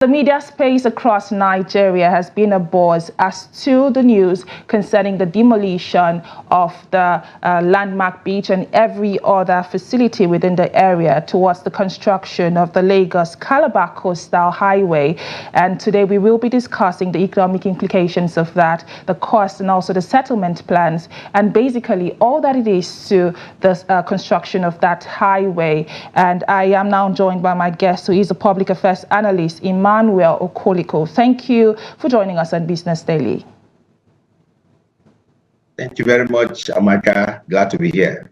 The media space across Nigeria has been abuzz as to the news concerning the demolition of the landmark beach and every other facility within the area towards the construction of the Lagos-Calabar Coastal Highway. And today we will be discussing the economic implications of that, the cost and also the settlement plans, and basically all that it is to the construction of that highway. And I am now joined by my guest, who is a public affairs analyst, Emmanuel Okoliko. Thank you for joining us on Business Daily. Thank you very much, Chiamaka. Glad to be here.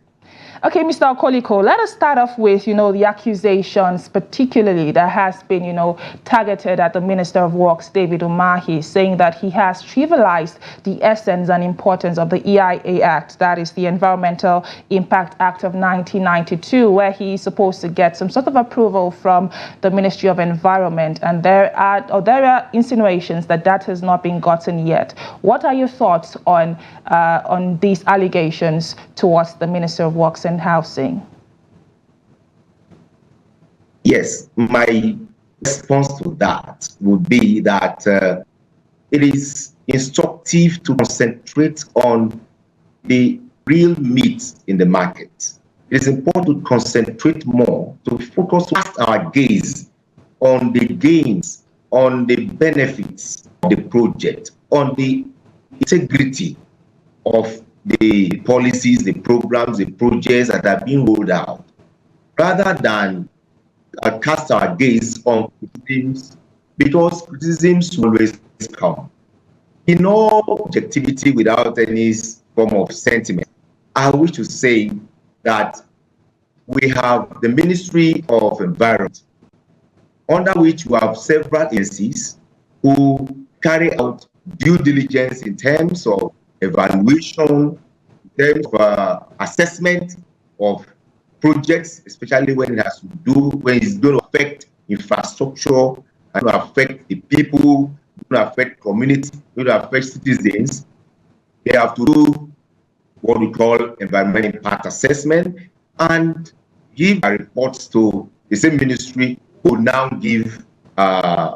Okay, Mr. Okoliko, let us start off with, the accusations particularly that has been, targeted at the Minister of Works, David Umahi, saying that he has trivialized the essence and importance of the EIA Act, that is the Environmental Impact Act of 1992, where he is supposed to get some sort of approval from the Ministry of Environment, and there are insinuations that that has not been gotten yet. What are your thoughts on these allegations towards the Minister of Works and Housing? Yes, my response to that would be that it is instructive to concentrate on the real meat in the market. It is important to concentrate more, to focus our gaze on the gains, on the benefits of the project, on the integrity of the policies, the programs, the projects that are being rolled out, rather than cast our gaze on criticisms, because criticisms will always come. In all objectivity, without any form of sentiment, I wish to say that we have the Ministry of Environment, under which we have several agencies who carry out due diligence in terms of evaluation, in terms of assessment of projects, especially when it has to do, when it's going to affect infrastructure, and going to affect the people, going to affect community, going to affect citizens. They have to do what we call environmental impact assessment and give reports to the same ministry, who will now give a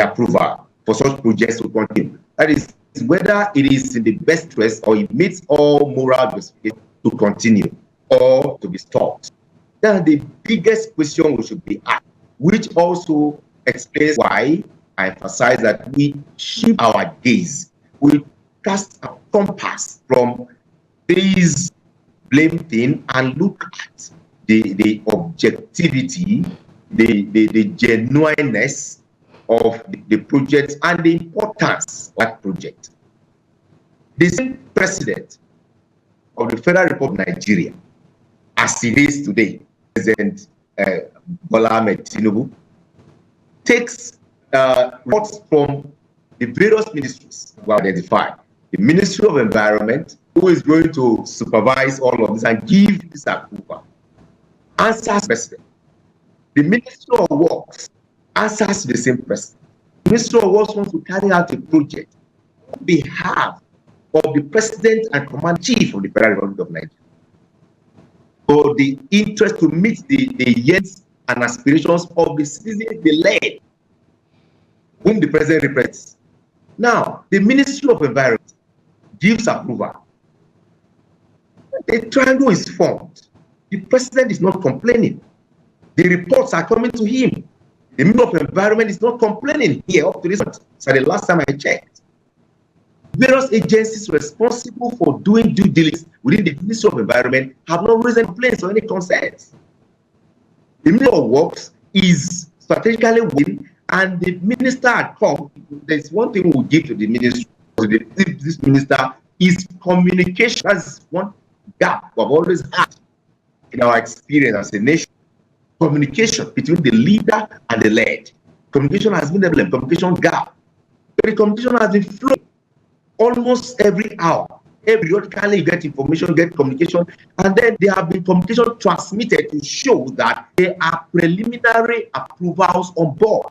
approval for such projects to continue. That is whether it is in the best interest or it meets all moral justification to continue or to be stopped. Then the biggest question we should be asked, which also explains why I emphasize that we shift our gaze, we cast a compass from these blame thing and look at the objectivity, the genuineness of the project and the importance of that project. The same president of the Federal Republic of Nigeria, as it is today, President Bola Ahmed Tinubu, takes reports from the various ministries who are identified. The Ministry of Environment, who is going to supervise all of this and give this approval, answers president. The Ministry of Works answers to the same president. The Ministry of Works wants to carry out a project on behalf of the president and commander-in-chief of the Federal Republic of Nigeria, for the interest to meet the yearns and aspirations of the citizens they led, whom the president represents. Now, the Ministry of Environment gives approval. A triangle is formed. The president is not complaining. The reports are coming to him. The Ministry of Environment is not complaining here up to this point. So the last time I checked, various agencies responsible for doing due diligence within the Ministry of Environment have not raised complaints or any concerns. The Ministry of Works is strategically winning, and the minister had come. There's one thing we'll give to the ministry. This minister is communication. That's one gap we've always had in our experience as a nation. Communication between the leader and the led. Communication has been developed, communication gap. But the communication has been flowing almost every hour. Periodically, you get information, get communication, and then there have been communication transmitted to show that there are preliminary approvals on board.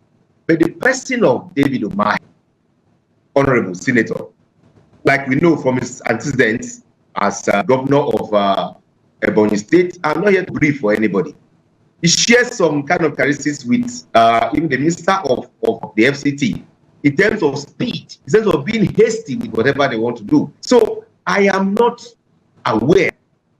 But the person of David Umahi, Honorable Senator, like we know from his antecedents as governor of Ebonyi State, I'm not here to brief for anybody. he shares some kind of characteristics with even the minister of the FCT in terms of speed, in terms of being hasty with whatever they want to do. So I am not aware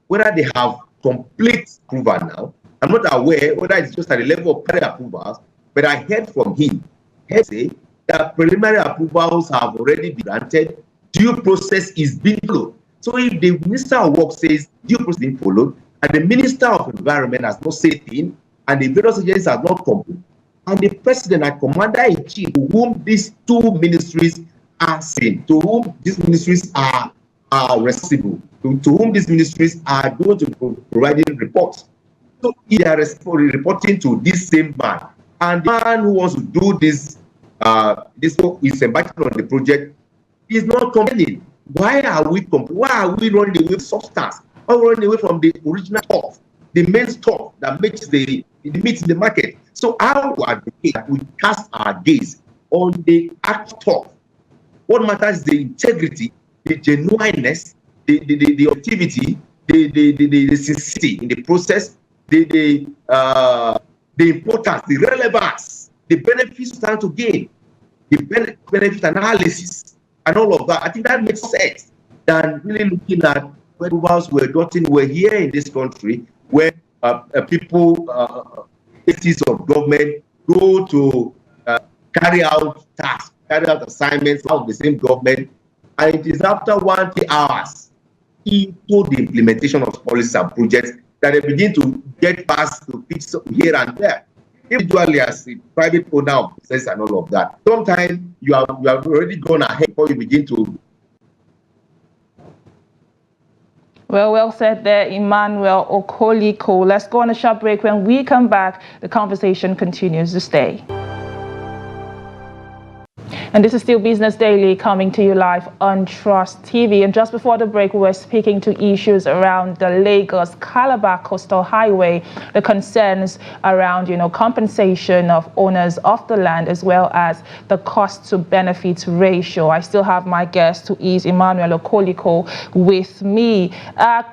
whether they have complete approval now. I'm not aware whether it's just at the level of preliminary approvals, but I heard from him, he said that preliminary approvals have already been granted, due process is being followed. So if the Minister of Work says due process is being followed, and the Minister of Environment has not said in, and the various agencies have not completed, and the President and Commander-in-Chief, to whom these two ministries are sent, to whom these ministries are responsible, to whom these ministries are going to be providing reports. So they are reporting to this same man, and the man who wants to do this, this work is embarking on the project, is not complaining. Why are we running away from substance? Why are we running away from the original stuff, the main stuff that makes the meat in the market? So I would advocate that we cast our gaze on the actual. What matters is the integrity, the genuineness, the activity, the sincerity in the process, the importance, the relevance, the benefits stand to gain, the benefit analysis, and all of that. I think that makes sense than really looking at where we're here in this country, where people, agencies of government go to carry out tasks, carry out assignments of the same government, and it is after 1 hours into the implementation of policies and projects that they begin to get past to fix here and there. Individually, as a private owner of business and all of that, sometimes you have already gone ahead before you begin to. Well said there, Emmanuel Okoliko. Let's go on a short break. When we come back, the conversation continues. To stay. And this is still Business Daily, coming to you live on Trust TV. And just before the break, we were speaking to issues around the Lagos-Calabar Coastal Highway, the concerns around, compensation of owners of the land, as well as the cost to benefit ratio. I still have my guest, who is Emmanuel Okoliko, with me.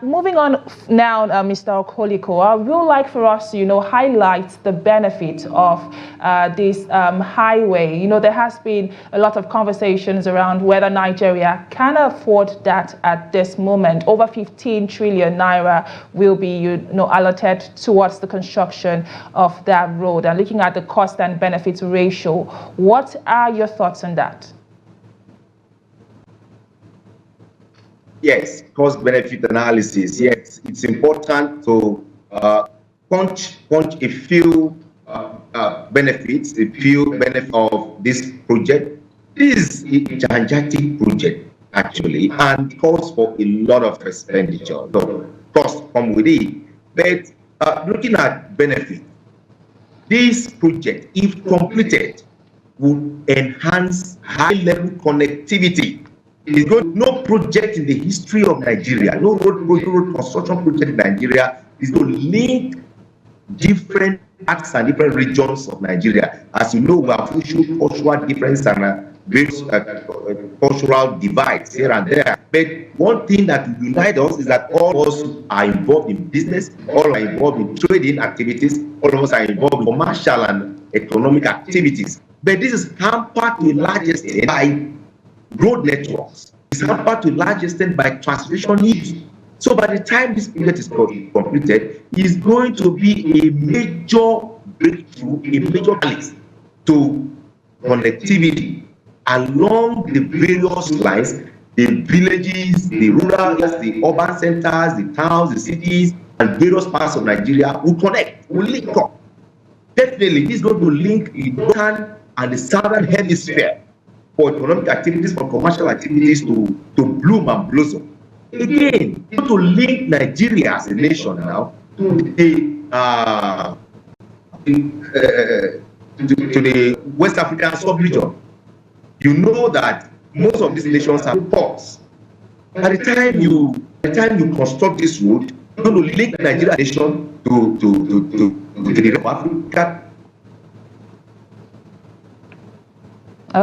Moving on now, Mr. Okoliko, I would like for us to, highlight the benefit of this highway. There has been a lot of conversations around whether Nigeria can afford that at this moment. Over 15 trillion naira will be allotted towards the construction of that road. And looking at the cost and benefit ratio, what are your thoughts on that? Yes, cost benefit analysis. Yes, it's important to punch a few benefits, of this project. This is a gigantic project, actually, and calls for a lot of expenditure. So costs come with it. But looking at benefit, this project, if completed, will enhance high-level connectivity. No project in the history of Nigeria, no road construction project in Nigeria is going to link different parts and different regions of Nigeria. As you know, we have cultural difference and various cultural divides here and there. But one thing that will unite us is that all of us are involved in business, all are involved in trading activities, all of us are involved in commercial and economic activities. But this is hampered to a large extent by road networks. It's hampered to a large extent by transportation needs. So by the time this project is completed, it's going to be a major breakthrough, a major catalyst to connectivity along the various lines, the villages, the rural areas, the urban centers, the towns, the cities, and various parts of Nigeria will connect, will link up. Definitely, this is going to link the northern and the southern hemisphere for economic activities, for commercial activities to bloom and blossom. Again, to link Nigeria as a nation now to the West African sub-region. You know that most of these nations have ports. By the time you construct this road, you're going to link Nigeria nation to the rest of Africa.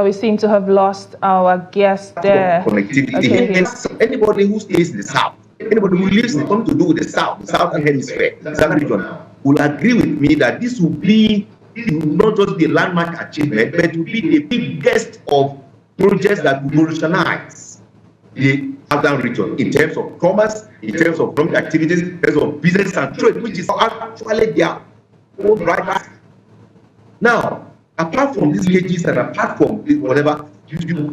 We seem to have lost our guest there. Connectivity. Okay. Anybody who stays in the south, anybody who lives in something to do with the southern hemisphere, the southern region, will agree with me that this will not just be a landmark achievement, but it will be the biggest of projects that will revolutionize the southern region in terms of commerce, in terms of economic activities, in terms of business and trade, which is actually their own right. Now, apart from these cages and apart from this whatever,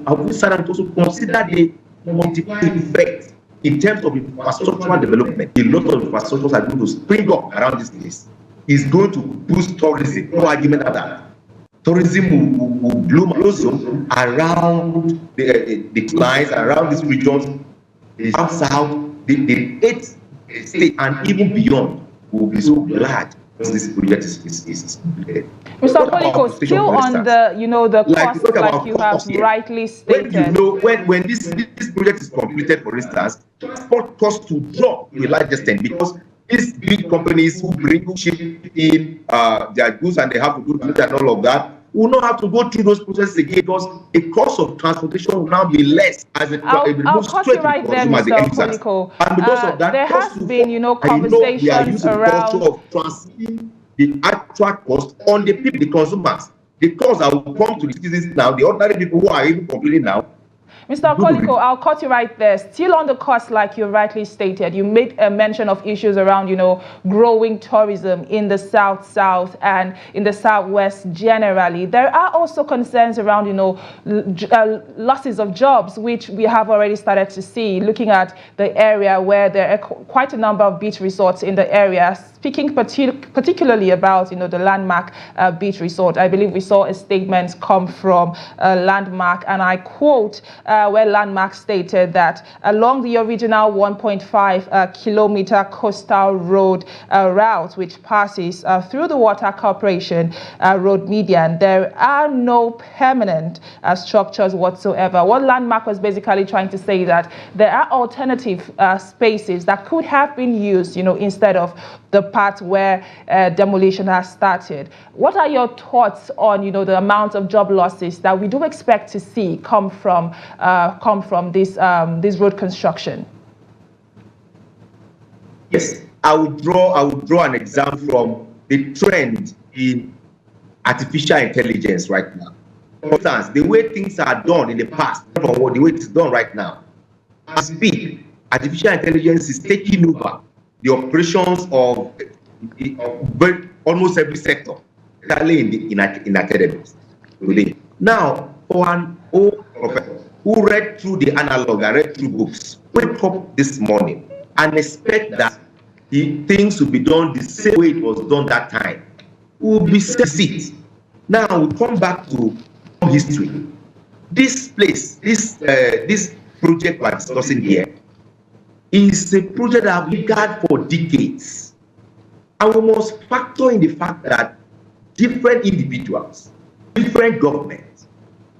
I would say that also consider the multiplying effect in terms of infrastructural development. A lot of infrastructures are going to spring up around this place. It's going to boost tourism. No argument about that. Tourism will blossom around the lines, around these regions, the south, the 8 states, and even beyond will be so glad this project is completed. Mr. Okoliko, still on the, the cost, like you have rightly stated. When this project is completed, for instance, transport costs to drop to a large extent because these big companies who bring ship in their goods and they have to do and all of that will not have to go through those processes again because the cost of transportation will now be less as it moves straight to the consumer, the end users. And because of that, there has been, conversations we are using around the culture of transferring the actual cost on the people, the consumers. The cost that will come to the citizens now, the ordinary people who are even complaining now. Mr. Okoliko, I'll cut you right there. Still on the cost, like you rightly stated, you made a mention of issues around, growing tourism in the south and in the southwest generally. There are also concerns around, losses of jobs, which we have already started to see, looking at the area where there are quite a number of beach resorts in the area. Speaking particularly about, the Landmark Beach Resort, I believe we saw a statement come from Landmark, and I quote, where Landmark stated that along the original 1.5 kilometer coastal road route, which passes through the Water Corporation road median, there are no permanent structures whatsoever. What Landmark was basically trying to say that there are alternative spaces that could have been used, instead of the part where demolition has started. What are your thoughts on, the amount of job losses that we do expect to see come from this road construction? Yes, I would draw an example from the trend in artificial intelligence right now. For instance, the way things are done in the past, from the way it's done right now. As we speak, artificial intelligence is taking over the operations of almost every sector, especially in academics today. Now, for an old professor who read through the analog and read through books, wake up this morning and expect that things will be done the same way it was done that time, will be seat. Now we come back to history. This place, this project we're discussing here, is a project that we've had for decades. And we must factor in the fact that different individuals, different governments,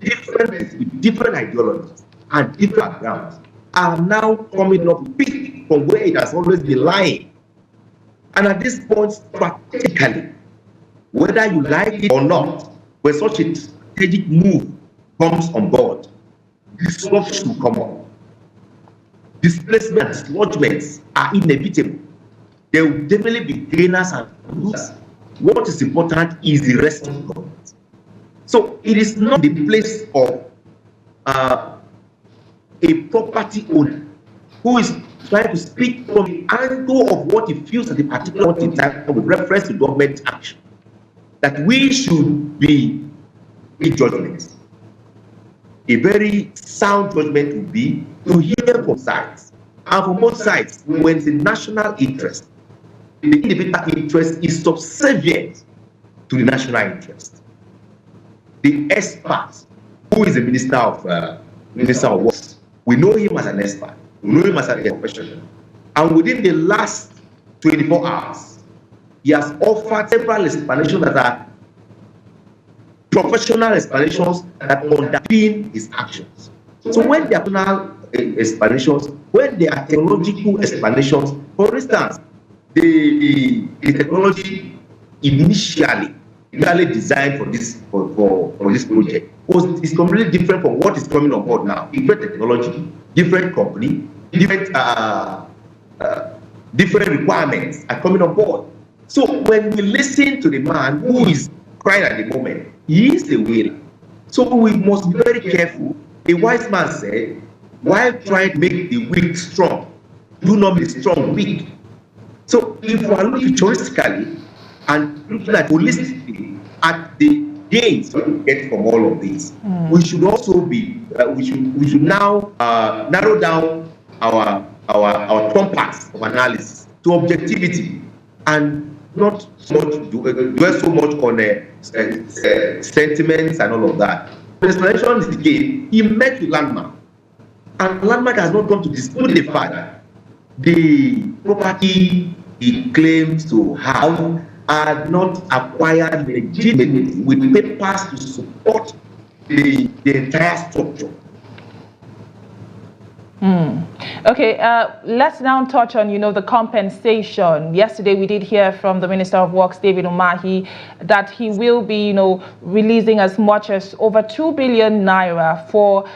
different ideologies and different backgrounds are now coming up from where it has always been lying. And at this point, strategically, whether you like it or not, when such a strategic move comes on board, disruption will come up. Displacement, dislodgements are inevitable. There will definitely be gainers and losers. What is important is the rest of the government. So it is not the place of a property owner who is trying to speak from the angle of what he feels at a particular point in time with reference to government action, that we should be in judgment. A very sound judgment would be to hear from sides. And from both sides, when the national interest, the individual interest is subservient to the national interest. The expert, who is the Minister of Works, we know him as an expert, we know him as a professional. And within the last 24 hours, he has offered several explanations that are professional explanations that underpin his actions. So when there are professional explanations, when there are technological explanations, for instance, the technology initially designed for this project is completely different from what is coming on board now. Different technology, different company, different requirements are coming on board. So when we listen to the man who is crying at the moment, he is the winner. So we must be very careful. A wise man said, while trying to make the weak strong, do not make the strong weak. So if we are looking futuristically and looking at holistically at the gains we get from all of this, we should also be we should now narrow down our compass of analysis to objectivity and not so much dwell so much on sentiments and all of that. The explanation is again, he met with Landmark, and Landmark has not come to dispute the fact that the property he claims to have are not acquired legitimately with papers to support the entire structure. Okay, let's now touch on, the compensation. Yesterday, we did hear from the Minister of Works, David Umahi, that he will be, releasing as much as over 2 billion naira for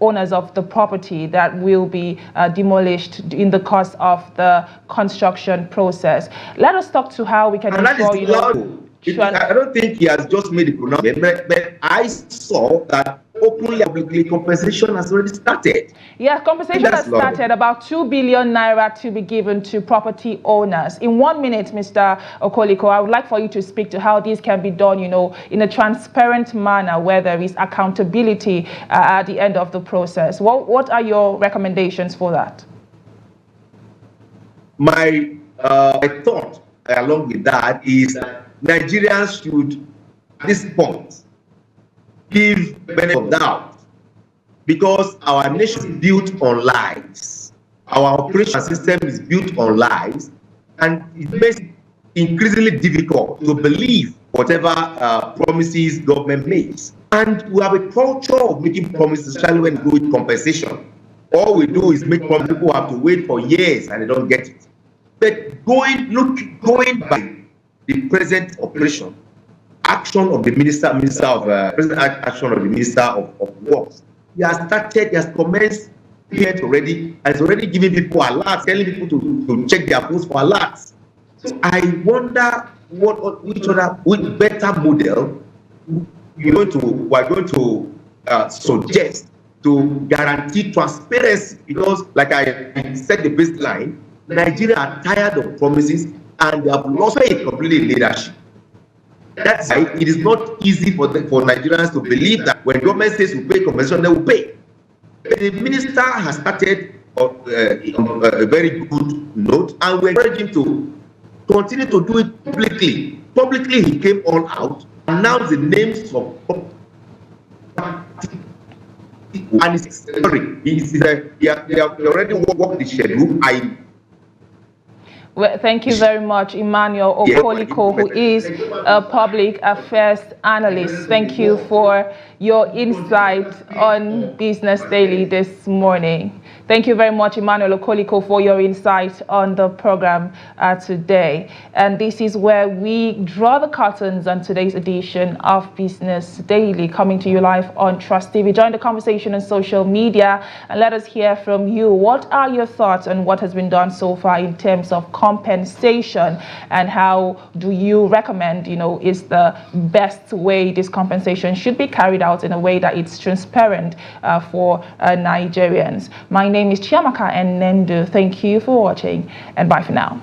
owners of the property that will be demolished in the course of the construction process. Let us talk to how we can ensure, I don't think he has just made the pronouncement, but I saw that openly, publicly, compensation has already started. Yeah, compensation has started. About 2 billion naira to be given to property owners. In 1 minute, Mr. Okoliko, I would like for you to speak to how this can be done, in a transparent manner where there is accountability at the end of the process. What are your recommendations for that? My thought along with that is that Nigerians should, at this point, give benefit of doubt, because our nation is built on lies. Our operation system is built on lies, and it makes it increasingly difficult to believe whatever promises government makes. And we have a culture of making promises, especially when we go with compensation. All we do is make promises. People have to wait for years and they don't get it. But going by the present operation, action of the minister of present action of the Minister of Works, he has commenced here already, and is already giving people alerts, telling people to check their phones for alerts. So I wonder which better model we are going to suggest to guarantee transparency, because like I said, the baseline, Nigeria are tired of promises and they have lost faith completely in leadership. That's why it is not easy for Nigerians to believe that when government says we pay compensation, they will pay. The minister has started on a very good note, and we encourage him to continue to do it publicly. Publicly, he came all out, announced the names of and he's sorry. He already worked the schedule. Well, thank you very much, Emmanuel Okoliko, who is a public affairs analyst. Thank you for your insight on Business Daily this morning. Thank you very much, Emmanuel Okoliko, for your insight on the program today. And this is where we draw the curtains on today's edition of Business Daily, coming to you live on Trust TV. Join the conversation on social media and let us hear from you. What are your thoughts on what has been done so far in terms of compensation, and how do you recommend, is the best way this compensation should be carried out in a way that it's transparent for Nigerians? My name is Chiamaka and Enendu. Thank you for watching, and bye for now.